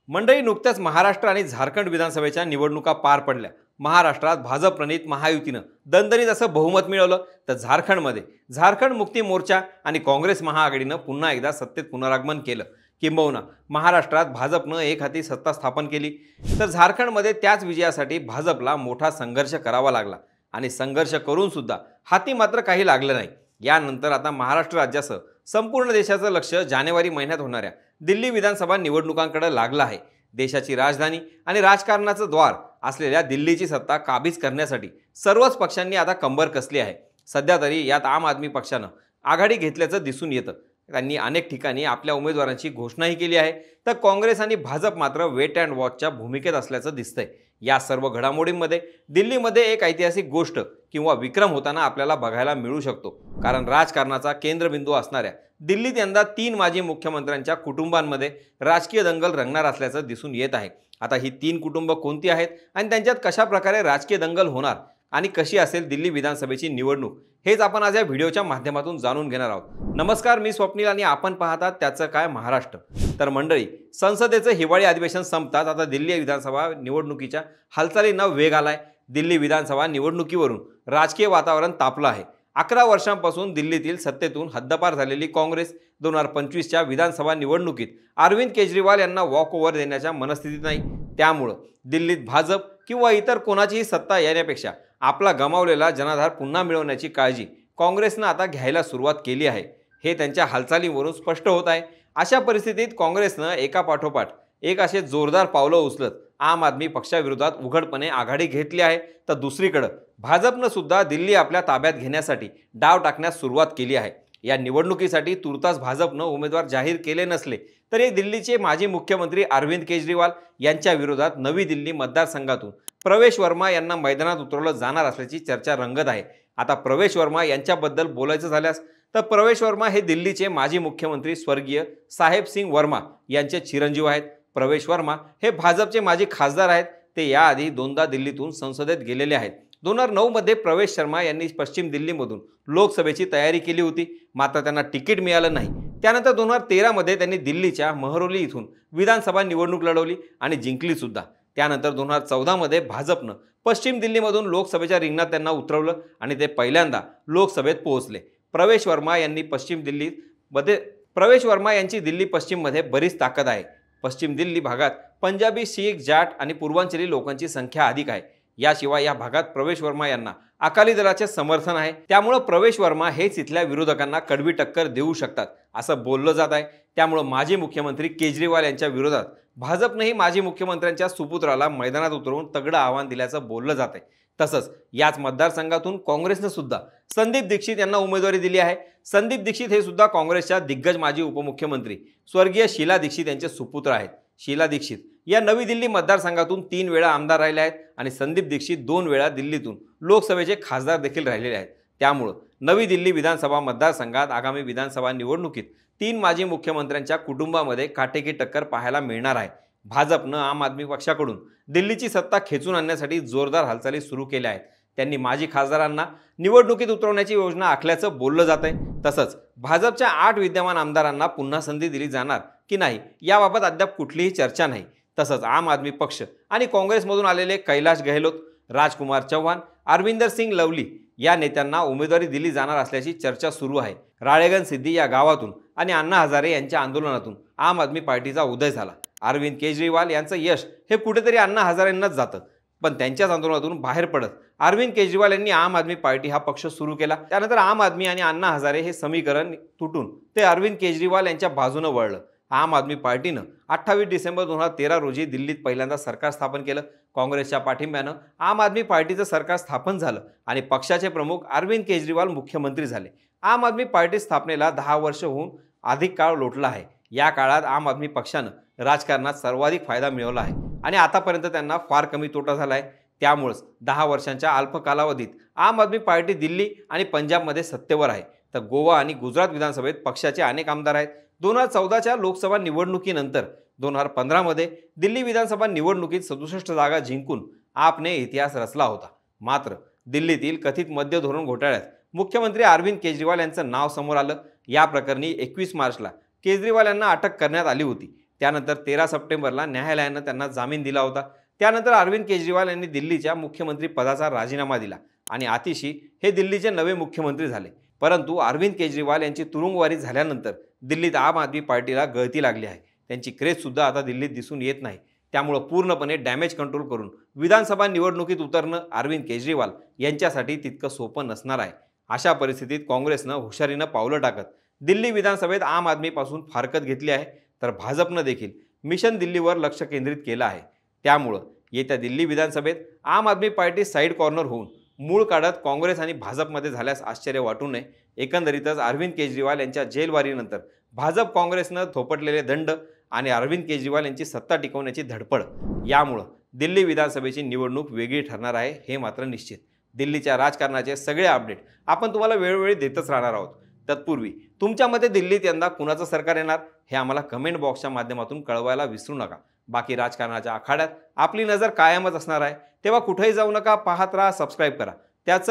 मंडळी, नुकत्याच महाराष्ट्र आणि झारखंड विधानसभेच्या निवडणुका पार पडल्या। महाराष्ट्रात भाजप प्रणित महायुतीनं दणदणीत असं बहुमत मिळवलं, तर झारखंडमध्ये झारखंड मुक्ती मोर्चा आणि काँग्रेस महाआघाडीनं पुन्हा एकदा सत्तेत पुनरागमन केलं। किंबहुना महाराष्ट्रात भाजपनं एक हाती सत्ता स्थापन केली, तर झारखंडमध्ये त्याच विजयासाठी भाजपला मोठा संघर्ष करावा लागला आणि संघर्ष करून सुद्धा हाती मात्र काही लागलं नाही। यानंतर आता महाराष्ट्र राज्यासह संपूर्ण देशाचं लक्ष जानेवारी महिन्यात होणाऱ्या दिल्ली विधानसभा निवडणुकांकडे लागलं आहे। देशाची राजधानी आणि राजकारणाचं द्वार असलेल्या दिल्लीची सत्ता काबीज करण्यासाठी सर्वच पक्षांनी आता कंबर कसली आहे। सध्या तरी यात आम आदमी पक्षानं आघाडी घेतल्याचं दिसून येतं। त्यांनी अनेक ठिकाणी आपल्या उमेदवारांची घोषणाही केली आहे, तर काँग्रेस आणि भाजप मात्र वेट अँड वॉचच्या भूमिकेत असल्याचं दिसतंय। या सर्व घडामोडींमध्ये दिल्लीमध्ये एक ऐतिहासिक गोष्ट किंवा विक्रम होताना आपल्याला बघायला मिळू शकतो, कारण राजकारणाचा केंद्रबिंदू असणाऱ्या दिल्लीत यंदा 3 माजी मुख्यमंत्र्यांच्या कुटुंबांमध्ये राजकीय दंगल रंगणार असल्याचं दिसून येत आहे। आता ही 3 कुटुंब कोणती आहेत आणि त्यांच्यात कशा प्रकारे राजकीय दंगल होणार आणि कशी असेल दिल्ली विधानसभेची निवडणूक, हेच आपण आज या व्हिडिओच्या माध्यमातून जाणून घेणार आहोत। नमस्कार, मी स्वप्नील आणि आपण पाहतात त्याचं काय महाराष्ट्र। तर मंडळी, संसदेचं हिवाळी अधिवेशन संपताच आता दिल्ली विधानसभा निवडणुकीच्या हालचालींना वेग आलाय। दिल्ली विधानसभा निवडणुकीवरून राजकीय वातावरण तापलं आहे। 11 वर्षांपासून दिल्लीतील सत्तेतून हद्दपार झालेली काँग्रेस 2025च्या विधानसभा निवडणुकीत अरविंद केजरीवाल यांना वॉक ओव्हर देण्याच्या मनस्थितीत नाही। त्यामुळे दिल्लीत भाजप किंवा इतर कोणाचीही सत्ता येण्यापेक्षा आपला गमावलेला जनाधार पुन्हा मिळवण्याची काळजी काँग्रेसनं आता घ्यायला सुरुवात केली आहे, हे त्यांच्या हालचालींवरून स्पष्ट होत आहे। अशा परिस्थितीत काँग्रेसनं एकापाठोपाठ एक असे जोरदार पावलं उचलत आम आदमी पक्षाविरोधात उघडपणे आघाडी घेतली आहे, तर दुसरीकडे भाजपनं सुद्धा दिल्ली आपल्या ताब्यात घेण्यासाठी डाव टाकण्यास सुरुवात केली आहे। या निवडणुकीसाठी तुर्तास भाजपनं उमेदवार जाहीर केले नसले तरी दिल्लीचे माजी मुख्यमंत्री अरविंद केजरीवाल यांच्या विरोधात नवी दिल्ली मतदारसंघातून प्रवेश वर्मा यांना मैदानात उतरवलं जाणार असल्याची चर्चा रंगत आहे। आता प्रवेश वर्मा यांच्याबद्दल बोलायचं झाल्यास तर प्रवेश वर्मा हे दिल्लीचे माजी मुख्यमंत्री स्वर्गीय साहेब सिंग वर्मा यांचे चिरंजीव आहेत। प्रवेश वर्मा हे भाजपचे माजी खासदार आहेत। ते याआधी 2दा दिल्लीतून संसदेत गेलेले आहेत। 2009 मध्ये प्रवेश शर्मा यांनी पश्चिम दिल्लीमधून लोकसभेची तयारी केली होती, मात्र त्यांना तिकीट मिळालं नाही। त्यानंतर 2013 मध्ये त्यांनी दिल्लीच्या महरौली इथून विधानसभा निवडणूक लढवली आणि जिंकली सुद्धा। त्यानंतर 2014 मध्ये भाजपनं पश्चिम दिल्लीमधून लोकसभेच्या रिंगणात त्यांना उतरवलं आणि ते पहिल्यांदा लोकसभेत पोहोचले। प्रवेश वर्मा यांची दिल्ली पश्चिममध्ये बरीच ताकद आहे। पश्चिम दिल्ली भागात पंजाबी, शीख, जाट आणि पूर्वांचली लोकांची संख्या अधिक आहे। याशिवाय या भागात प्रवेश वर्मा यांना अकाली दलाचे समर्थन आहे। त्यामुळे प्रवेश वर्मा हेच इथल्या विरोधकांना कडवी टक्कर देऊ शकतात असं बोललं जात आहे। त्यामुळे माजी मुख्यमंत्री केजरीवाल यांच्या विरोधात भाजपनेही माजी मुख्यमंत्र्यांच्या सुपुत्राला मैदानात उतरवून तगडं आव्हान दिल्याचं बोललं जात आहे। तसंच याच मतदारसंघातून काँग्रेसने सुद्धा संदीप दीक्षित यांना उमेदवारी दिली आहे। संदीप दीक्षित हे सुद्धा काँग्रेसच्या दिग्गज माजी उपमुख्यमंत्री स्वर्गीय शीला दीक्षित यांचे सुपुत्र आहेत। शीला दीक्षित या नवी दिल्ली मतदारसंघातून 3 वेळा आमदार राहिले आहेत आणि संदीप दीक्षित 2 वेळा दिल्लीतून लोकसभेचे खासदार देखील राहिलेले आहेत। त्यामुळे नवी दिल्ली विधानसभा मतदारसंघात आगामी विधानसभा निवडणुकीत 3 माजी मुख्यमंत्र्यांच्या कुटुंबामध्ये काटेकी टक्कर पाहायला मिळणार आहे। भाजपनं आम आदमी पक्षाकडून दिल्लीची सत्ता खेचून आणण्यासाठी जोरदार हालचाली सुरू केल्या आहेत। त्यांनी माजी खासदारांना निवडणुकीत उतरवण्याची योजना आखल्याचं बोललं जात आहे। तसंच भाजपच्या 8 विद्यमान आमदारांना पुन्हा संधी दिली जाणार की नाही याबाबत अद्याप कुठलीही चर्चा नाही। तसंच आम आदमी पक्ष आणि काँग्रेसमधून आलेले कैलाश गहलोत, राजकुमार चव्हाण, अरविंदर सिंग लवली या नेत्यांना उमेदवारी दिली जाणार असल्याची चर्चा सुरू आहे। राळेगण सिद्धी या गावातून आणि अण्णा हजारे यांच्या आंदोलनातून आम आदमी पार्टीचा उदय झाला। अरविंद केजरीवाल यांचं यश हे कुठेतरी अण्णा हजारेंनाच जातं, पण त्यांच्याच आंदोलनातून बाहेर पडत अरविंद केजरीवाल यांनी आम आदमी पार्टी हा पक्ष सुरू केला। त्यानंतर आम आदमी आणि अण्णा हजारे हे समीकरण तुटून ते अरविंद केजरीवाल यांच्या बाजूने वळलं। आम आदमी पार्टीनं 28 डिसेंबर 2013 रोजी दिल्लीत पहिल्यांदा सरकार स्थापन केलं। काँग्रेसच्या पाठिंब्यानं आम आदमी पार्टीचं सरकार स्थापन झालं आणि पक्षाचे प्रमुख अरविंद केजरीवाल मुख्यमंत्री झाले। आम आदमी पार्टी स्थापनेला 10 वर्ष होऊन अधिक काळ लोटला आहे। या काळात आम आदमी पक्षानं राजकारणात सर्वाधिक फायदा मिळवला आहे आणि आतापर्यंत त्यांना फार कमी तोटा झाला आहे। त्यामुळेच 10 वर्षांच्या अल्प कालावधीत आम आदमी पार्टी दिल्ली आणि पंजाबमध्ये सत्तेवर आहे, तर गोवा आणि गुजरात विधानसभेत पक्षाचे अनेक आमदार आहेत। 2014च्या लोकसभा निवडणुकीनंतर 2015 मध्ये दिल्ली विधानसभा निवडणुकीत 67 जागा जिंकून आपने इतिहास रचला होता। मात्र दिल्लीतील कथित मद्य धोरण घोटाळ्यात मुख्यमंत्री अरविंद केजरीवाल यांचं नाव समोर आलं। या प्रकरणी 21 मार्चला केजरीवाल यांना अटक करण्यात आली होती। त्यानंतर 13 सप्टेंबरला न्यायालयानं त्यांना जामीन दिला होता. त्यानंतर अरविंद केजरीवाल यांनी दिल्लीच्या मुख्यमंत्री पदाचा राजीनामा दिला आणि आतिशी हे दिल्लीचे नवे मुख्यमंत्री झाले. परंतु अरविंद केजरीवाल यांची तुरुंगवारी झाल्यानंतर दिल्लीत आम आदमी पार्टीला गळती लागली आहे. त्यांची क्रेझसुद्धा आता दिल्लीत दिसून येत नाही. त्यामुळं पूर्णपणे डॅमेज कंट्रोल करून विधानसभा निवडणुकीत उतरणं अरविंद केजरीवाल यांच्यासाठी तितकं सोपं नसणार आहे. अशा परिस्थितीत काँग्रेसनं हुशारीनं पावलं टाकत दिल्ली विधानसभेत आम आदमीपासून फारकत घेतली आहे, तर भाजपनं देखील मिशन दिल्लीवर लक्ष केंद्रित केलं आहे. त्यामुळं येत्या दिल्ली विधानसभेत आम आदमी पार्टी साईड कॉर्नर होऊन मूळ काढत काँग्रेस आणि भाजपमध्ये झाल्यास आश्चर्य वाटू नये. एकंदरीतच अरविंद केजरीवाल यांच्या जेलवारीनंतर भाजप काँग्रेसनं थोपटलेले दंड आणि अरविंद केजरीवाल यांची सत्ता टिकवण्याची धडपड यामुळं दिल्ली विधानसभेची निवडणूक वेगळी ठरणार आहे, हे मात्र निश्चित. दिल्लीच्या राजकारणाचे सगळे अपडेट आपण तुम्हाला वेळोवेळी देतच राहणार आहोत. तत्पूर्वी तुमच्या मते दिल्लीत यंदा कुणाचं सरकार येणार हे आम्हाला कमेंट बॉक्सच्या माध्यमातून कळवायला विसरू नका. बाकी राजकारणाच्या आखाड्यात आपली नजर कायमच असणार आहे, तेव्हा कुठेही जाऊ नका. पाहत राहा, सबस्क्राईब करा. त्याचं